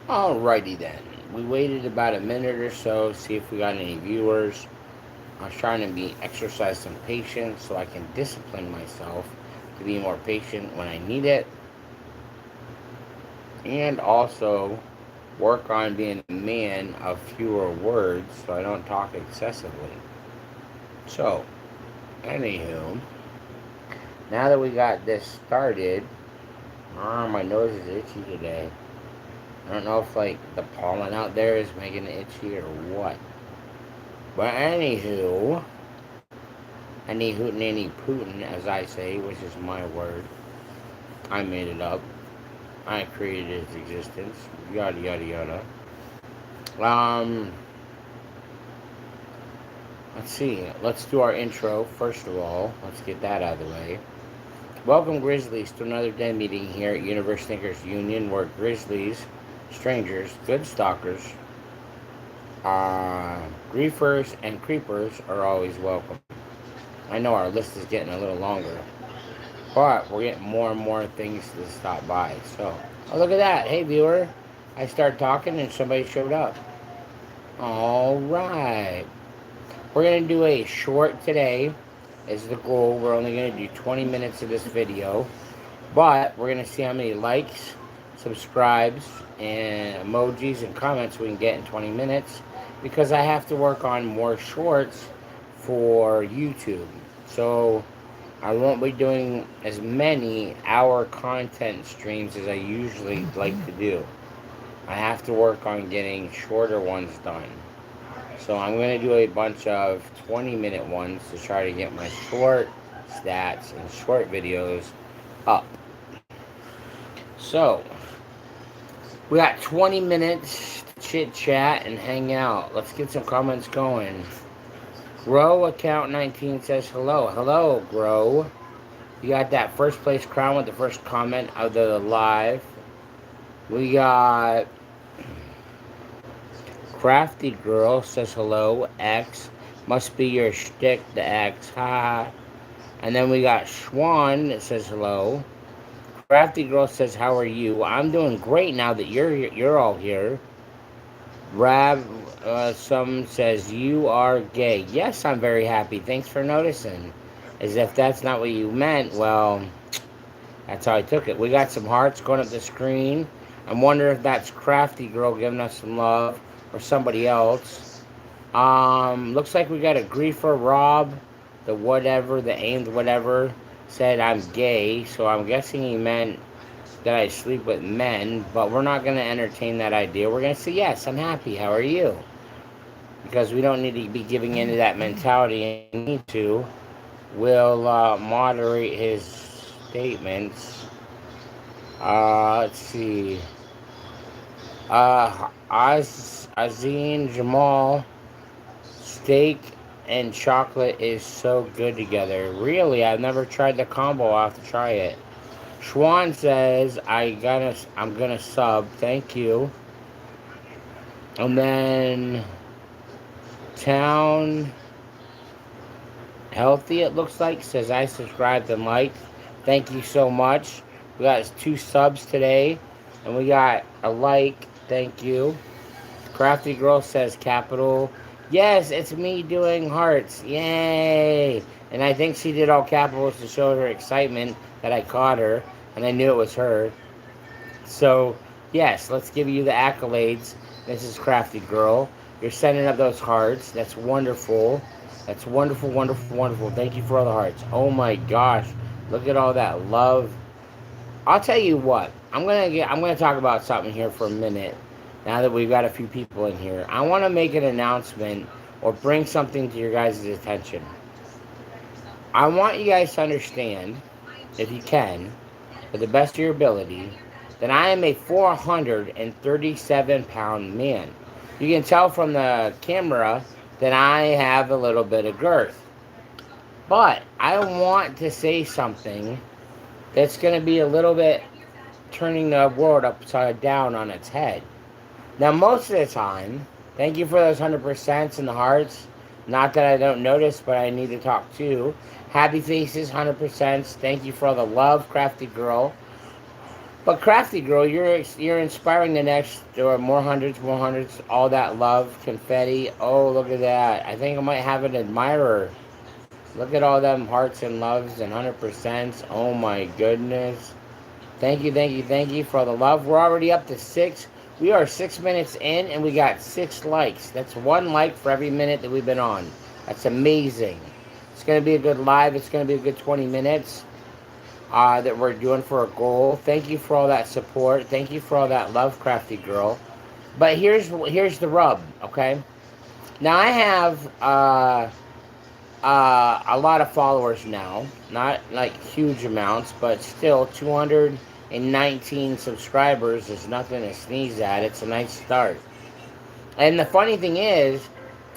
Alrighty then. We waited about a minute or so, see if we got any viewers. I was trying to exercise some patience so I can discipline myself to be more patient when I need it, and also work on being a man of fewer words so I don't talk excessively. So, anywho, now that we got this started, my nose is itchy today. I don't know if like the pollen out there is making it itchy or what. But any hootin' any pootin', as I say, which is my word. I made it up. I created its existence. Yada yada yada. Um, let's see. Let's do our intro first of all. Let's get that out of the way. Welcome, Grizzlies, to another den meeting here at Universe Thinkers Union, where Grizzlies, strangers, good stalkers, griefers, and creepers are always welcome. I know our list is getting a little longer, but we're getting more and more things to stop by. So, oh, look at that. Hey, viewer. I started talking and somebody showed up. All right. We're going to do a short today, is the goal. We're only going to do 20 minutes of this video, but we're going to see how many likes, subscribes, and emojis and comments we can get in 20 minutes, because I have to work on more shorts for YouTube. So I won't be doing as many hour content streams as I usually like to do. I have to work on getting shorter ones done. So I'm going to do a bunch of 20-minute ones to try to get my short stats and short videos up. So we got 20 minutes to chit chat and hang out. Let's get some comments going. Grow account 19 says hello. Hello, Grow. You got that first place crown with the first comment of the live. We got Crafty Girl says hello. X must be your shtick, the X. Ha. And then we got Schwan that says hello. Crafty Girl says, how are you? I'm doing great now that you're all here. Rab, some says, you are gay. Yes, I'm very happy. Thanks for noticing. As if that's not what you meant. Well, that's how I took it. We got some hearts going up the screen. I'm wondering if that's Crafty Girl giving us some love or somebody else. Looks like we got a griefer, Rob, the whatever, the aimed whatever, said I'm gay. So I'm guessing he meant that I sleep with men, but we're not going to entertain that idea. We're going to say, yes, I'm happy. How are you? Because we don't need to be giving into that mentality. And need to. We'll moderate his statements. Let's see. Azeen Jamal, steak and chocolate is so good together. Really, I've never tried the combo. I'll have to try it. Schwan says, I'm gonna sub. Thank you. And then Town Healthy, it looks like, says I subscribed and liked. Thank you so much. We got 2 subs today, and we got a like. Thank you. Crafty Girl says capital. Yes, it's me doing hearts. Yay! And I think she did all capitals to show her excitement that I caught her, and I knew it was her. So, yes, let's give you the accolades. This is Crafty Girl. You're sending up those hearts. That's wonderful. That's wonderful, wonderful, wonderful. Thank you for all the hearts. Oh my gosh. Look at all that love. I'll tell you what. I'm gonna talk about something here for a minute. Now that we've got a few people in here, I want to make an announcement or bring something to your guys' attention. I want you guys to understand, if you can, to the best of your ability, that I am a 437-pound man. You can tell from the camera that I have a little bit of girth. But I want to say something that's going to be a little bit turning the world upside down on its head. Now, most of the time, thank you for those 100% and the hearts. Not that I don't notice, but I need to talk too. Happy faces, 100%. Thank you for all the love, Crafty Girl. But Crafty Girl, you're inspiring the next or more hundreds, all that love, confetti. Oh, look at that! I think I might have an admirer. Look at all them hearts and loves and 100%. Oh my goodness! Thank you, thank you, thank you for all the love. We're already up to 6. We are 6 minutes in, and we got 6 likes. That's 1 like for every minute that we've been on. That's amazing. It's gonna be a good live. It's gonna be a good 20 minutes. That we're doing for a goal. Thank you for all that support. Thank you for all that love, Crafty Girl. But here's the rub, okay? Now I have a lot of followers now, not like huge amounts, but still 219 subscribers is nothing to sneeze at. It's a nice start. And the funny thing is,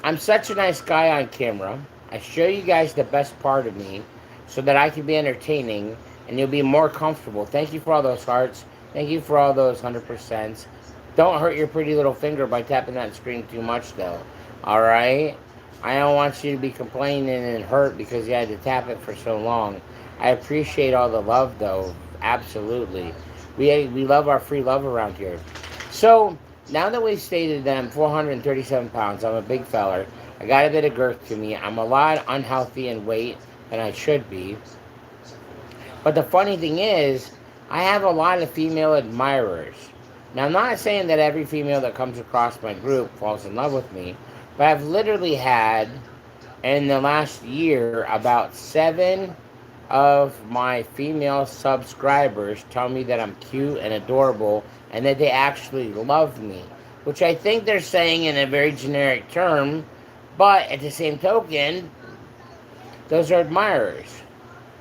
I'm such a nice guy on camera. I show you guys the best part of me so that I can be entertaining and you'll be more comfortable. Thank you for all those hearts. Thank you for all those 100%. Don't hurt your pretty little finger by tapping that screen too much, though. Alright? I don't want you to be complaining and hurt because you had to tap it for so long. I appreciate all the love, though. Absolutely. We love our free love around here. So, now that we've stated that I'm 437 pounds, I'm a big feller. I got a bit of girth to me. I'm a lot unhealthy in weight than I should be. But the funny thing is, I have a lot of female admirers. Now, I'm not saying that every female that comes across my group falls in love with me, but I've literally had, in the last year, about 7 of my female subscribers tell me that I'm cute and adorable and that they actually love me, which I think they're saying in a very generic term, but at the same token, those are admirers.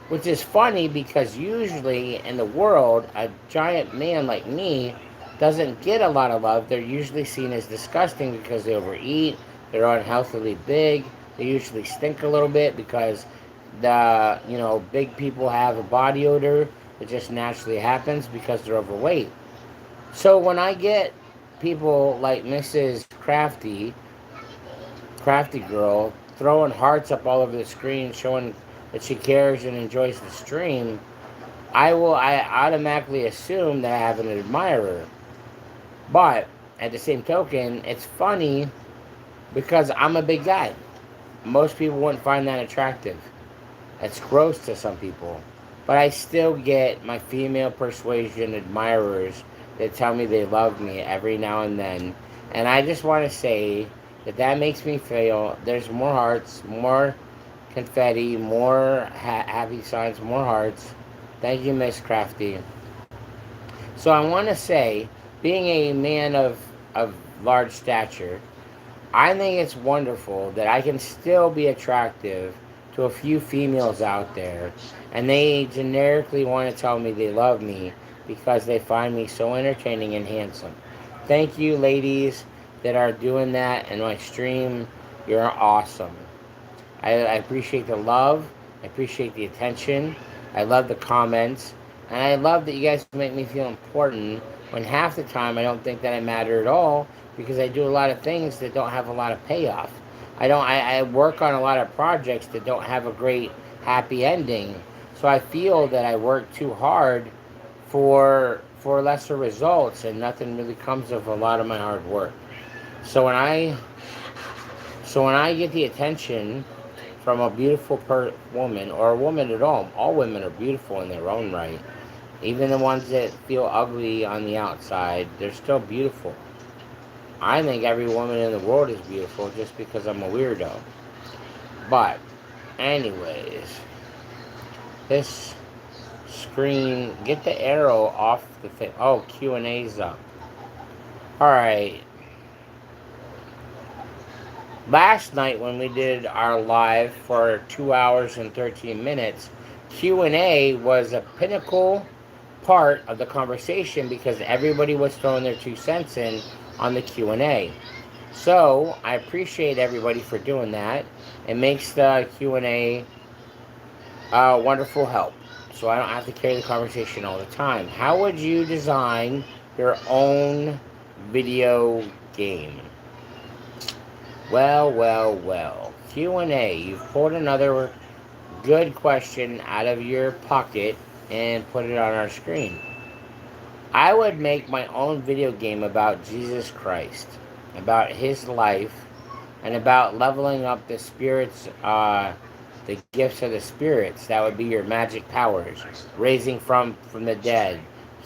Which is funny because usually in the world, a giant man like me doesn't get a lot of love. They're usually seen as disgusting because they overeat, they're unhealthily big, they usually stink a little bit because big people have a body odor that just naturally happens because they're overweight. So when I get people like Mrs. Crafty Girl, throwing hearts up all over the screen, showing that she cares and enjoys the stream, I automatically assume that I have an admirer. But at the same token, it's funny because I'm a big guy. Most people wouldn't find that attractive. It's gross to some people. But I still get my female persuasion admirers that tell me they love me every now and then. And I just want to say that makes me feel there's more hearts, more confetti, more happy signs, more hearts. Thank you, Miss Crafty. So I want to say, being a man of large stature, I think it's wonderful that I can still be attractive to a few females out there, and they generically want to tell me they love me because they find me so entertaining and handsome. Thank you, ladies, that are doing that in my stream. You're awesome. I appreciate the love. I appreciate the attention. I love the comments. And I love that you guys make me feel important when half the time I don't think that I matter at all because I do a lot of things that don't have a lot of payoff. I work on a lot of projects that don't have a great happy ending. So I feel that I work too hard for lesser results and nothing really comes of a lot of my hard work. So when I get the attention from a beautiful woman, or a woman at all women are beautiful in their own right. Even the ones that feel ugly on the outside, they're still beautiful. I think every woman in the world is beautiful just because I'm a weirdo. But, anyways, this screen, get the arrow off the thing. Oh, Q&A's up. Alright. Last night when we did our live for 2 hours and 13 minutes, Q&A was a pinnacle part of the conversation because everybody was throwing their 2 cents in on the Q&A. So, I appreciate everybody for doing that. It makes the Q&A a wonderful help. So I don't have to carry the conversation all the time. How would you design your own video game? Well. Q&A. You've pulled another good question out of your pocket and put it on our screen. I would make my own video game about Jesus Christ, about his life, and about leveling up the spirits, the gifts of the spirits. That would be your magic powers, raising from the dead,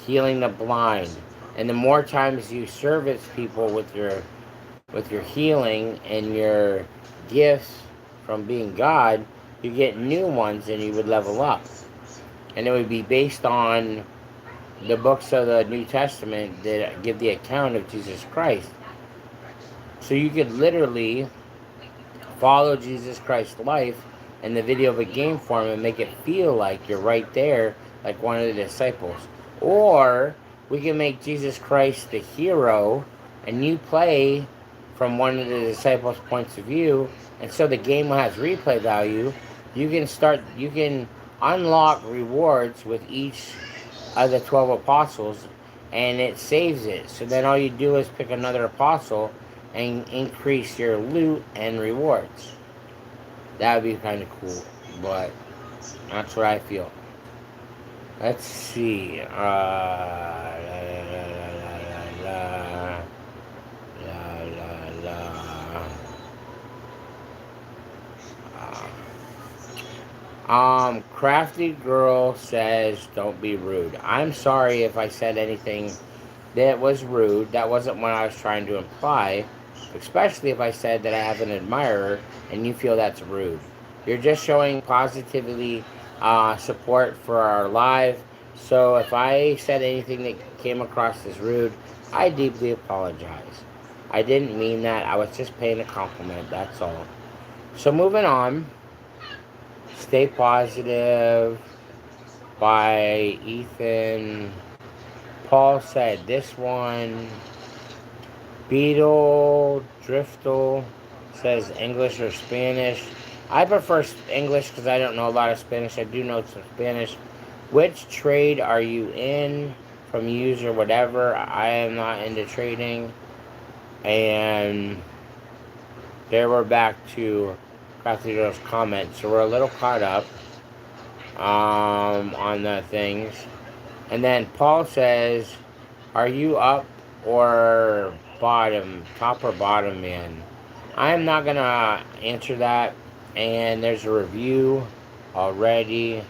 healing the blind, and the more times you service people with your healing and your gifts from being God, you get new ones and you would level up. And it would be based on the books of the New Testament that give the account of Jesus Christ. So you could literally follow Jesus Christ's life in the video of a game form and make it feel like you're right there, like one of the disciples. Or we can make Jesus Christ the hero and you play from one of the disciples' points of view, and so the game has replay value. You can unlock rewards with each of the 12 apostles, and it saves it. So then all you do is pick another apostle and increase your loot and rewards. That would be kind of cool, but that's what I feel. Let's see. Crafty Girl says, don't be rude. I'm sorry if I said anything that was rude. That wasn't what I was trying to imply. Especially if I said that I have an admirer and you feel that's rude. You're just showing positively support for our live. So if I said anything that came across as rude, I deeply apologize. I didn't mean that. I was just paying a compliment. That's all. So moving on. Stay Positive by Ethan. Paul said this one. Beetle Driftle says English or Spanish. I prefer English because I don't know a lot of Spanish. I do know some Spanish. Which trade are you in from user whatever? I am not into trading. And there we're back to Crafty Girl's comments. So we're a little caught up on the things. And then Paul says, are you up or bottom, top or bottom, man? I'm not gonna answer that. And there's a review already.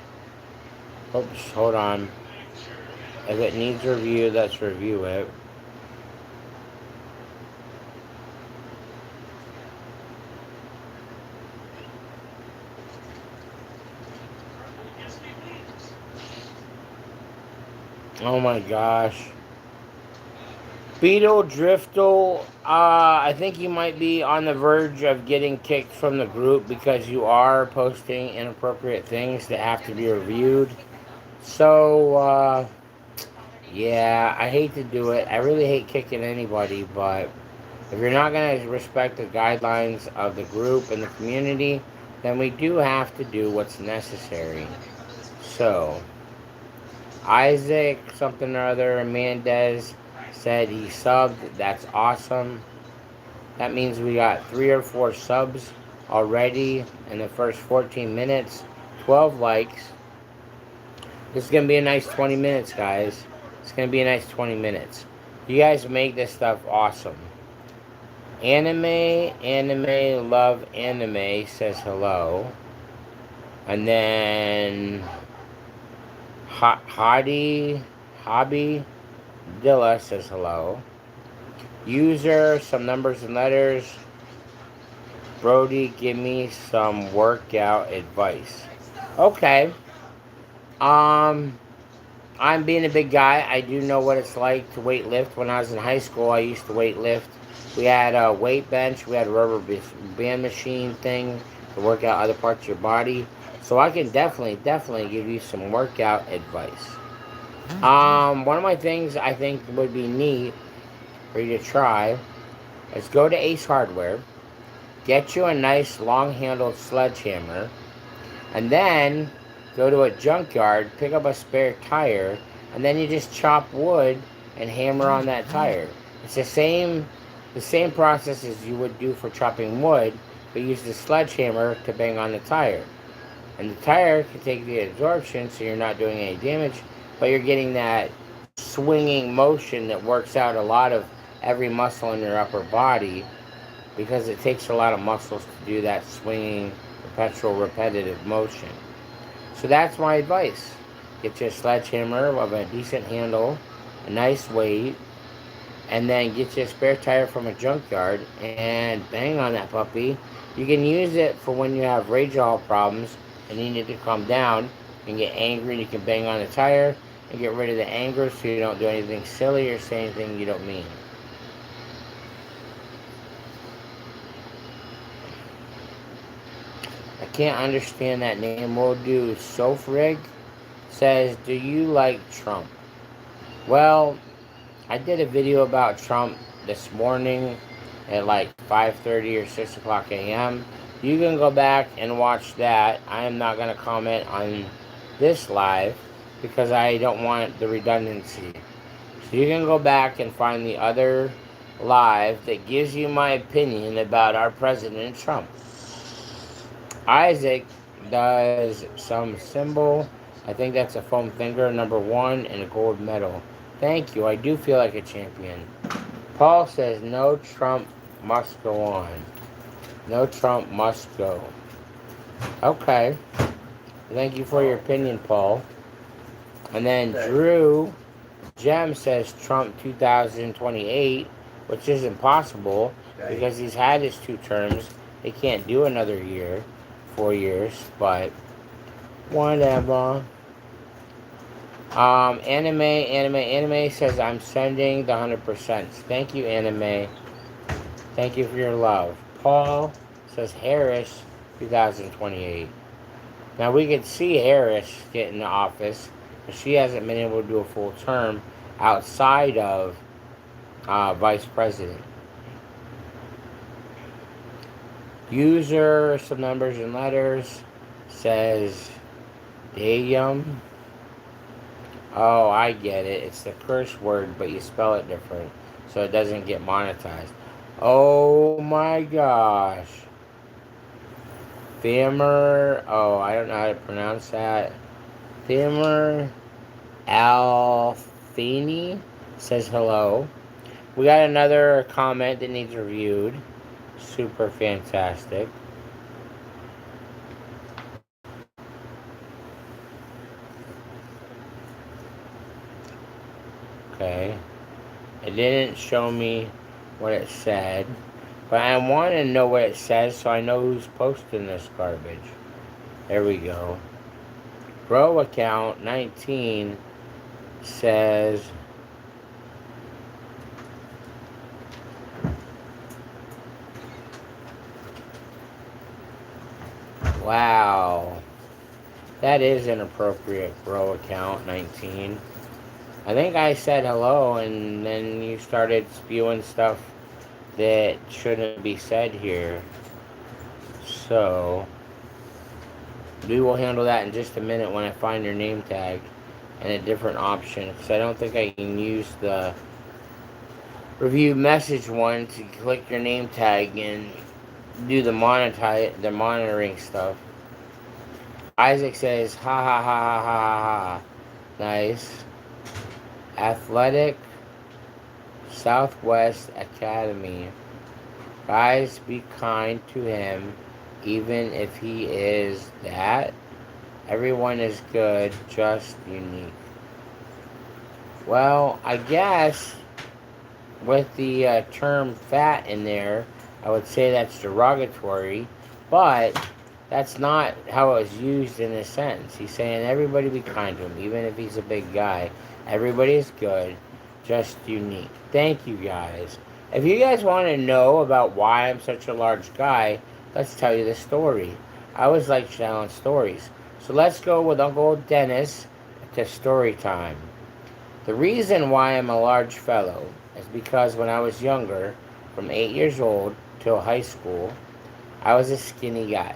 Oops, hold on. If it needs review, let's review it. Oh my gosh. Beetle Driftle, I think you might be on the verge of getting kicked from the group because you are posting inappropriate things that have to be reviewed. So, yeah, I hate to do it. I really hate kicking anybody, but if you're not going to respect the guidelines of the group and the community, then we do have to do what's necessary. So, Isaac, something or other, Mendez said he subbed. That's awesome. That means we got 3 or 4 subs already in the first 14 minutes. 12 likes. This is going to be a nice 20 minutes, guys. It's going to be a nice 20 minutes. You guys make this stuff awesome. Anime, love anime says hello. And then Hobby Dilla says hello. User, some numbers and letters. Brody, give me some workout advice. Okay. I'm being a big guy. I do know what it's like to weight lift. When I was in high school, I used to weight lift. We had a weight bench. We had a rubber band machine thing to work out other parts of your body. So I can definitely give you some workout advice. One of my things I think would be neat for you to try is go to Ace Hardware, get you a nice long-handled sledgehammer, and then go to a junkyard, pick up a spare tire, and then you just chop wood and hammer on that tire. It's the same process as you would do for chopping wood, but use the sledgehammer to bang on the tire. And the tire can take the absorption, so you're not doing any damage, but you're getting that swinging motion that works out a lot of every muscle in your upper body, because it takes a lot of muscles to do that swinging, perpetual, repetitive motion. So that's my advice. Get you a sledgehammer of a decent handle, a nice weight, and then get you a spare tire from a junkyard and bang on that puppy. You can use it for when you have rage all problems and you need to calm down and get angry. You can bang on the tire and get rid of the anger so you don't do anything silly or say anything you don't mean. I can't understand that name. We'll do Sofrig. Says, do you like Trump? Well, I did a video about Trump this morning at like 5:30 or 6 o'clock a.m. You can go back and watch that. I am not going to comment on this live because I don't want the redundancy. So you can go back and find the other live that gives you my opinion about our President Trump. Isaac does some symbol. I think that's a foam finger, number 1, and a gold medal. Thank you. I do feel like a champion. Paul says, no, Trump must go on. No, Trump must go. Okay. Thank you for your opinion, Paul. And then Drew Gem says Trump 2028, which isn't possible because he's had his 2 terms. He can't do another year, 4 years, but whatever. Anime says, I'm sending the 100%. Thank you, Anime. Thank you for your love. Paul says Harris 2028. Now we could see Harris get in the office, but she hasn't been able to do a full term outside of vice president. User, some numbers and letters, says Dayum. Oh, I get it. It's the curse word, but you spell it different, so it doesn't get monetized. Oh my gosh. Thamer. Oh, I don't know how to pronounce that. Thamer Alfini says hello. We got another comment that needs reviewed. Super fantastic. Okay. It didn't show me what it said, but I want to know what it says so I know who's posting this garbage. There we go. Bro account 19 says, wow, that is inappropriate, bro account 19. I think I said hello and then you started spewing stuff that shouldn't be said here. So we will handle that in just a minute when I find your name tag and a different option, because I don't think I can use the review message one to click your name tag and do the monitoring stuff. Isaac says, ha ha ha ha ha ha. Nice. Athletic Southwest Academy. Guys, be kind to him, even if he is that. Everyone is good, just unique. Well, I guess with the term fat in there, I would say that's derogatory, but that's not how it was used in this sentence. He's saying everybody be kind to him, even if he's a big guy. Everybody is good, just unique. Thank you, guys. If you guys want to know about why I'm such a large guy, let's tell you the story. I always like telling stories. So let's go with Uncle Dennis to story time. The reason why I'm a large fellow is because when I was younger, from 8 years old till high school, I was a skinny guy.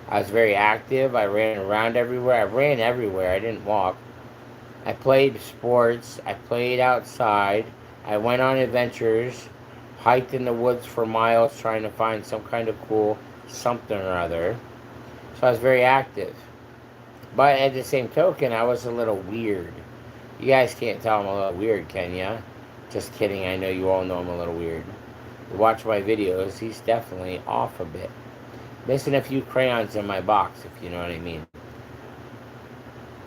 I was very active. I ran around everywhere. I ran everywhere. I didn't walk. I played sports. I played outside. I went on adventures, hiked in the woods for miles trying to find some kind of cool something or other. So I was very active. But at the same token, I was a little weird. You guys can't tell I'm a little weird, can ya? Just kidding. I know you all know I'm a little weird. You watch my videos. He's definitely off a bit. Missing a few crayons in my box, if you know what I mean.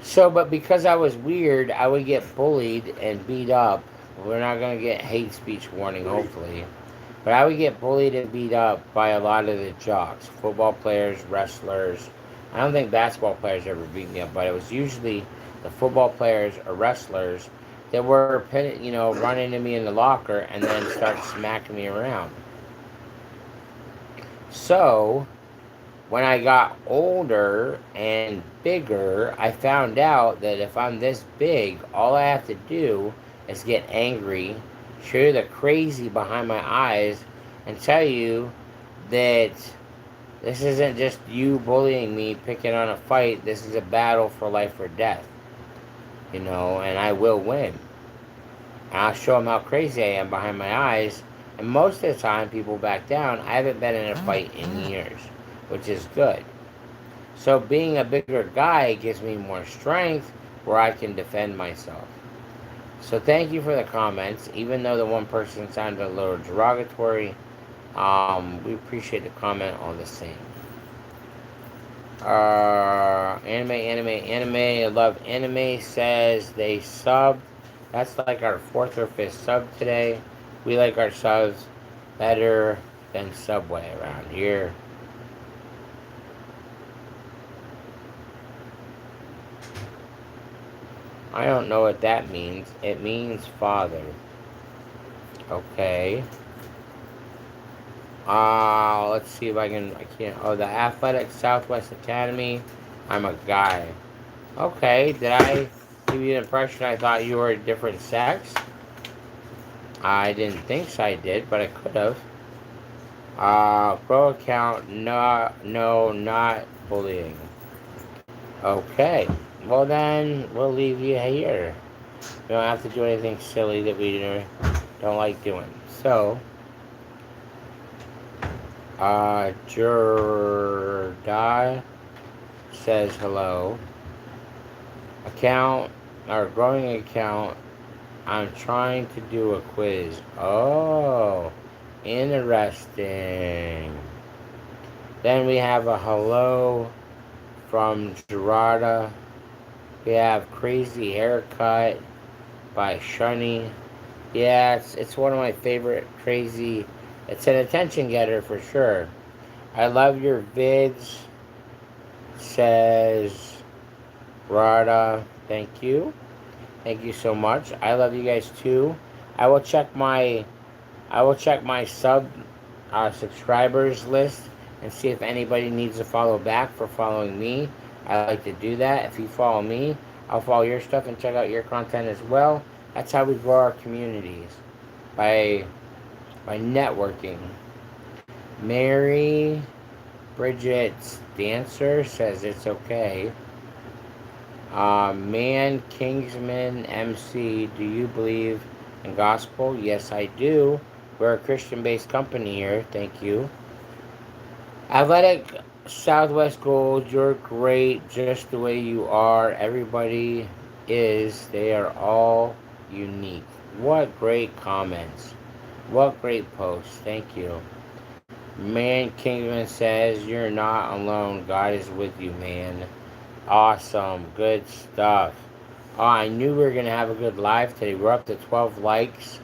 So, but because I was weird, I would get bullied and beat up. We're not going to get hate speech warning, hopefully. But I would get bullied and beat up by a lot of the jocks. Football players, wrestlers. I don't think basketball players ever beat me up, but it was usually the football players or wrestlers that were, run into me in the locker and then start smacking me around. So, when I got older and bigger, I found out that if I'm this big, all I have to do is get angry, show you the crazy behind my eyes, and tell you that this isn't just you bullying me, picking on a fight. This is a battle for life or death, and I will win. And I'll show them how crazy I am behind my eyes. And most of the time, people back down. I haven't been in a fight in years, which is good. So being a bigger guy gives me more strength where I can defend myself. So thank you for the comments. Even though the one person sounded a little derogatory, we appreciate the comment all the same. Anime. I love anime. Says they subbed. That's like our 4th or 5th sub today. We like our subs better than Subway around here. I don't know what that means. It means father. Okay. Let's see if I can't. Oh, the Athletic Southwest Academy. I'm a guy. Okay, did I give you the impression I thought you were a different sex? I didn't think so, I did, but I could have. Pro account, no, not bullying. Okay, well then, we'll leave you here. We don't have to do anything silly that we don't like doing. So, Jurdai says hello. Account, or growing account, I'm trying to do a quiz. Oh, interesting. Then we have a hello from Gerarda. We have Crazy Haircut by Shunny. Yeah, it's one of my favorite crazy. It's an attention getter for sure. I love your vids, says Rada. Thank you. Thank you so much. I love you guys too. I will check my subscribers list and see if anybody needs to follow back for following me. I like to do that. If you follow me, I'll follow your stuff and check out your content as well. That's how we grow our communities, by networking. Mary Bridget's dancer says it's okay. Man Kingsman MC, do you believe in gospel? Yes, I do. We're a Christian-based company here. Thank you. Athletic Southwest Gold, you're great just the way you are. Everybody is. They are all unique. What great comments. What great posts. Thank you. Man Kingsman says, you're not alone. God is with you, man. Awesome. Good stuff. Oh, I knew we were going to have a good live today. We're up to 12 likes.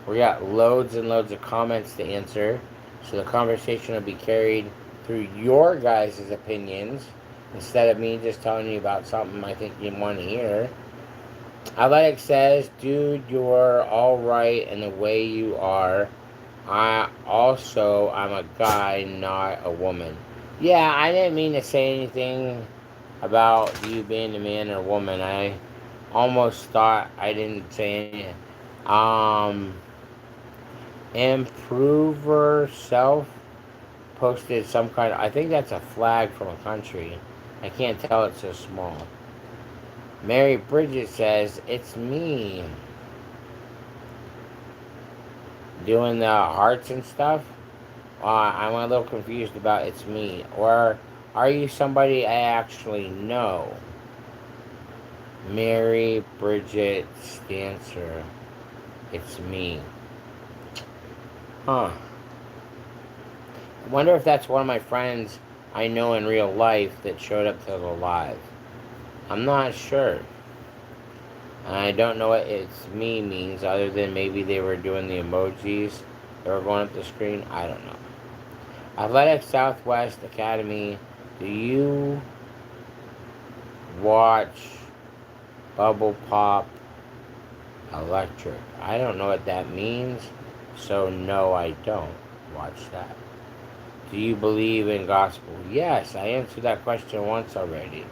We got loads and loads of comments to answer. So the conversation will be carried through your guys' opinions instead of me just telling you about something I think you want to hear. Athletic says, dude, you're all right in the way you are. I'm a guy, not a woman. Yeah, I didn't mean to say anything about you being a man or woman. I almost thought I didn't say anything. Improver Self posted some kind of, I think that's a flag from a country. I can't tell, it's so small. Mary Bridget says, it's me. Doing the hearts and stuff? I'm a little confused about it's me. Or are you somebody I actually know? Mary Bridget Stancer. It's me. Huh. I wonder if that's one of my friends I know in real life that showed up to the live. I'm not sure. I don't know what it's me means other than maybe they were doing the emojis that were going up the screen. I don't know. Athletic Southwest Academy. Do you watch Bubble Pop Electric? I don't know what that means, so no, I don't watch that. Do you believe in gospel? Yes, I answered that question once already.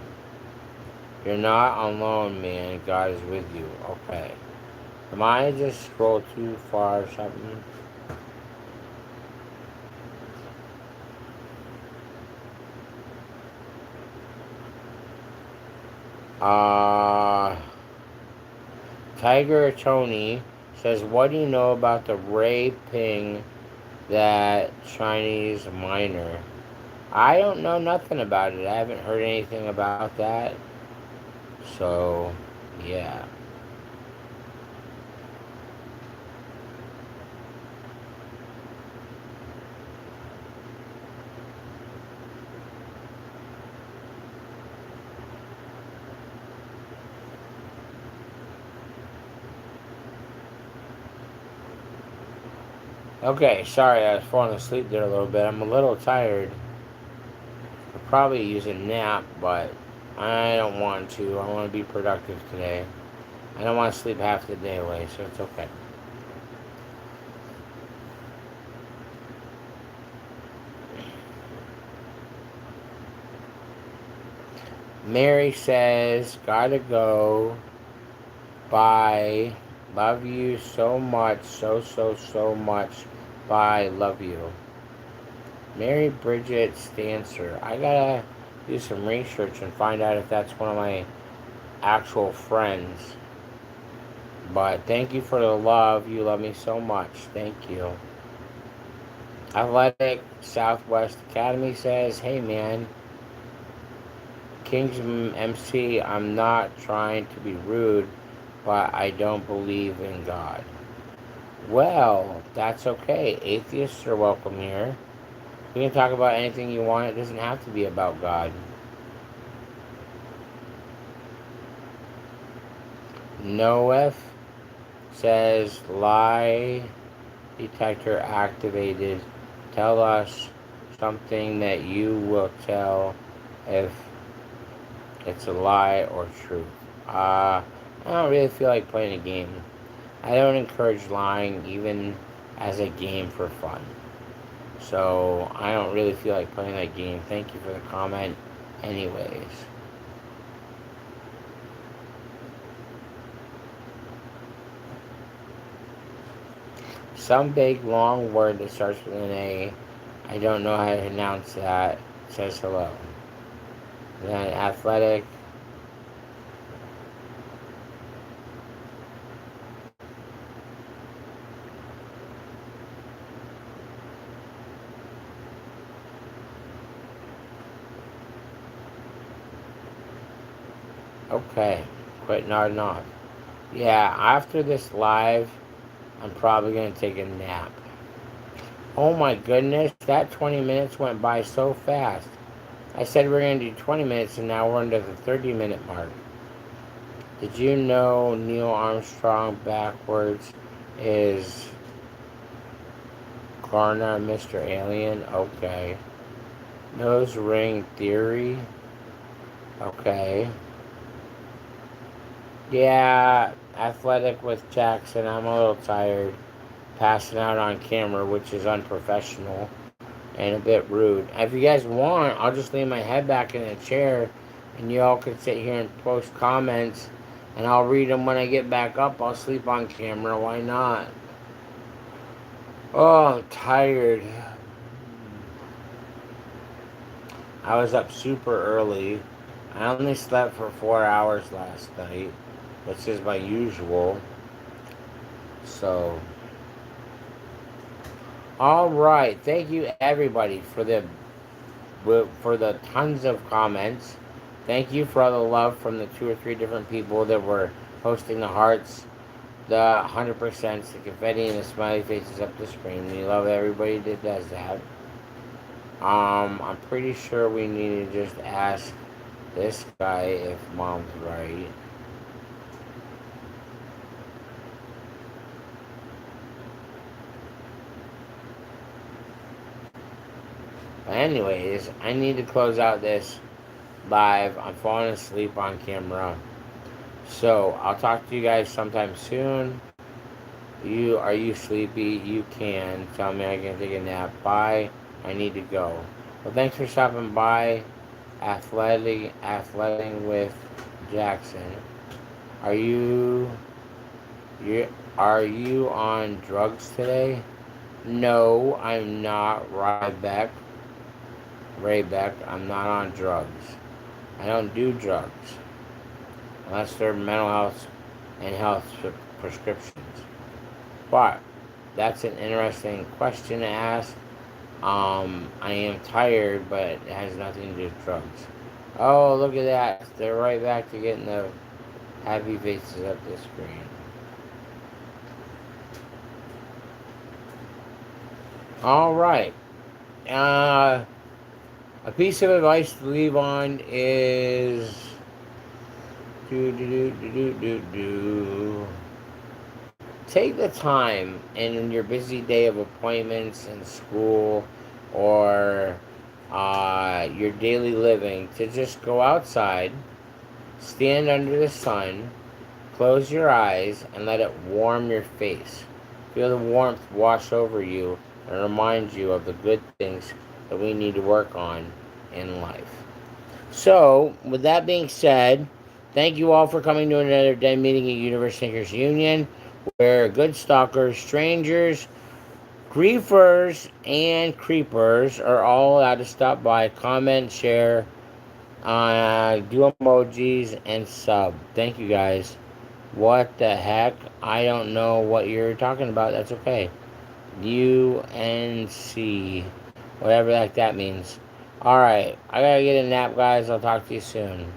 You're not alone, man. God is with you. Okay. Am I just scroll too far or something? Uh, Tiger Tony says, what do you know about the Ray Ping, that Chinese miner? I don't know nothing about it. I haven't heard anything about that. So, yeah. Okay, sorry, I was falling asleep there a little bit. I'm a little tired. I'll probably use a nap, but I don't want to. I want to be productive today. I don't want to sleep half the day away, so it's okay. Mary says, gotta go. Bye. Love you so much. So much. Bye. Love you. Mary Bridget Stancer. I gotta do some research and find out if that's one of my actual friends. But thank you for the love. You love me so much. Thank you. Athletic Southwest Academy says, hey man, King's MC, I'm not trying to be rude, but I don't believe in God. Well, that's okay. Atheists are welcome here. You can talk about anything you want. It doesn't have to be about God. Noeth says, lie detector activated. Tell us something that you will tell if it's a lie or truth. I don't really feel like playing a game. I don't encourage lying even as a game for fun. So I don't really feel like playing that game. Thank you for the comment anyways. Some big long word that starts with an A. I don't know how to announce that. Says hello. Then athletic. Okay. Quit nodding off. Yeah, after this live, I'm probably going to take a nap. Oh my goodness, that 20 minutes went by so fast. I said we're going to do 20 minutes and now we're under the 30-minute mark. Did you know Neil Armstrong backwards is Klarna Mr. Alien? Okay. Nose ring theory? Okay. Yeah, athletic with Jackson. I'm a little tired. Passing out on camera, which is unprofessional and a bit rude. If you guys want, I'll just lean my head back in a chair and you all can sit here and post comments and I'll read them when I get back up. I'll sleep on camera. Why not? Oh, I'm tired. I was up super early. I only slept for 4 hours last night, which is my usual. So, all right. Thank you everybody for the tons of comments. Thank you for all the love from the 2 or 3 different people that were posting the hearts, the 100%, the confetti, and the smiley faces up the screen. We love everybody that does that. I'm pretty sure we need to just ask this guy if mom's right. But anyways, I need to close out this live. I'm falling asleep on camera. So I'll talk to you guys sometime soon. Are you sleepy? You can tell me I can take a nap. Bye. I need to go. Well, thanks for stopping by. Athletic with Jackson. Are you are you on drugs today? No, I'm not. Raybeck, I'm not on drugs. I don't do drugs unless they're mental health and health prescriptions. But that's an interesting question to ask. I am tired, but it has nothing to do with drugs. Oh, look at that. They're right back to getting the happy faces up the screen. All right. A piece of advice to leave on is take the time in your busy day of appointments in school or your daily living to just go outside, stand under the sun, close your eyes, and let it warm your face. Feel the warmth wash over you and remind you of the good things that we need to work on in life. So, with that being said, thank you all for coming to another den meeting at Universe Thinkers Union, where good stalkers, strangers, griefers, and creepers are all allowed to stop by, comment, share, do emojis, and sub. Thank you guys. What the heck? I don't know what you're talking about. That's okay. UNC. Whatever the heck that means. Alright. I gotta get a nap, guys. I'll talk to you soon.